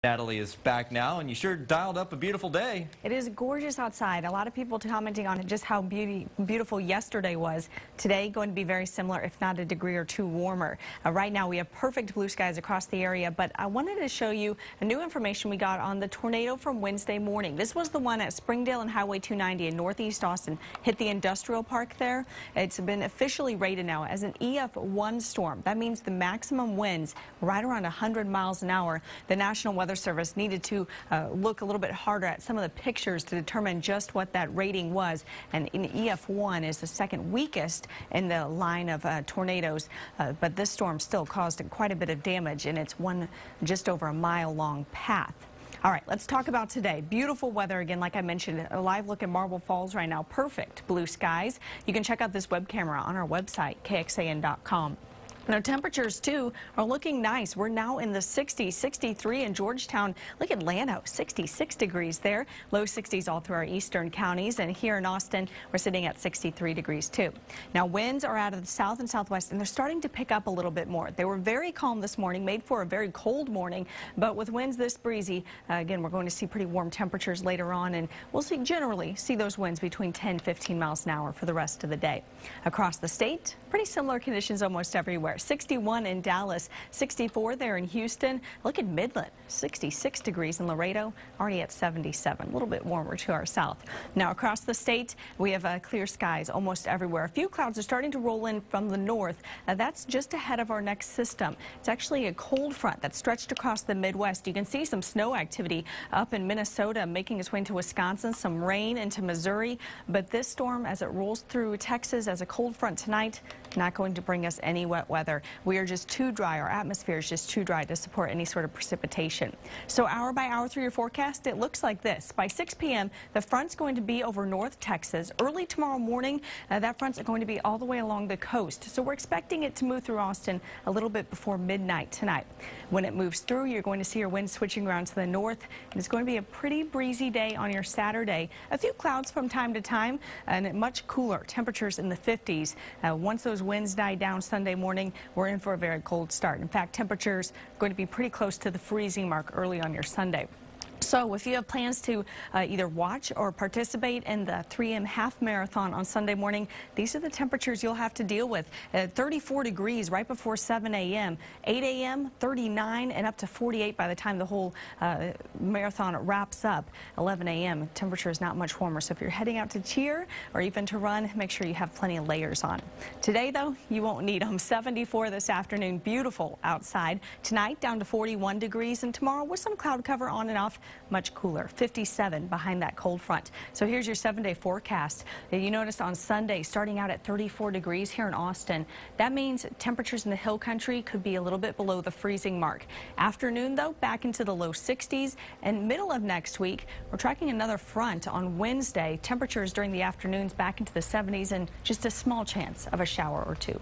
Natalie is back now, and you sure dialed up a beautiful day. It is gorgeous outside. A lot of people commenting on just how beautiful yesterday was. Today going to be very similar, if not a degree or two warmer. Right now we have perfect blue skies across the area, but I wanted to show you a new information we got on the tornado from Wednesday morning. This was the one at Springdale and Highway 290 in northeast Austin. Hit the industrial park there. It's been officially rated now as an EF1 storm. That means the maximum winds right around 100 miles an hour. The National Weather Service needed to look a little bit harder at some of the pictures to determine just what that rating was. And an EF1 is the second weakest in the line of tornadoes. But this storm still caused quite a bit of damage, and it's one just over a mile-long path. All right, let's talk about today. Beautiful weather again, like I mentioned, a live look at Marble Falls right now. Perfect blue skies. You can check out this web camera on our website, KXAN.com. Now, temperatures, too, are looking nice. We're now in the 60s, 63 in Georgetown. Look at Llano, 66 degrees there. Low 60s all through our eastern counties. And here in Austin, we're sitting at 63 degrees, too. Now, winds are out of the south and southwest, and they're starting to pick up a little bit more. They were very calm this morning, made for a very cold morning. But with winds this breezy, again, we're going to see pretty warm temperatures later on. And we'll generally see those winds between 10 15 miles an hour for the rest of the day. Across the state, pretty similar conditions almost everywhere. 61 in Dallas, 64 there in Houston. Look at Midland, 66 degrees in Laredo, already at 77, a little bit warmer to our south. Now across the state, we have clear skies almost everywhere. A few clouds are starting to roll in from the north. That's just ahead of our next system. It's actually a cold front that's stretched across the Midwest. You can see some snow activity up in Minnesota, making its way into Wisconsin, some rain into Missouri. But this storm, as it rolls through Texas as a cold front tonight, not going to bring us any wet weather. We are just too dry. Our atmosphere is just too dry to support any sort of precipitation. So hour by hour through your forecast, it looks like this. By 6 p.m., the front's going to be over North Texas. Early tomorrow morning, that front's going to be all the way along the coast. So we're expecting it to move through Austin a little bit before midnight tonight. When it moves through, you're going to see your winds switching around to the north. And it's going to be a pretty breezy day on your Saturday. A few clouds from time to time and much cooler temperatures in the 50s. Once those winds die down Sunday morning, we're in for a very cold start. In fact, temperatures are going to be pretty close to the freezing mark early on your Sunday. So if you have plans to either watch or participate in the 3M half marathon on Sunday morning, these are the temperatures you'll have to deal with. 34 degrees right before 7 a.m., 8 a.m., 39, and up to 48 by the time the whole marathon wraps up. 11 a.m., temperature is not much warmer. So if you're heading out to cheer or even to run, make sure you have plenty of layers on. Today, though, you won't need them. 74 this afternoon, beautiful outside. Tonight, down to 41 degrees, and tomorrow with some cloud cover on and off, much cooler, 57 behind that cold front. So here's your 7-day forecast. You notice on Sunday, starting out at 34 degrees here in Austin. That means temperatures in the hill country could be a little bit below the freezing mark. Afternoon, though, back into the low 60s. And middle of next week, we're tracking another front on Wednesday. Temperatures during the afternoons back into the 70s and just a small chance of a shower or two.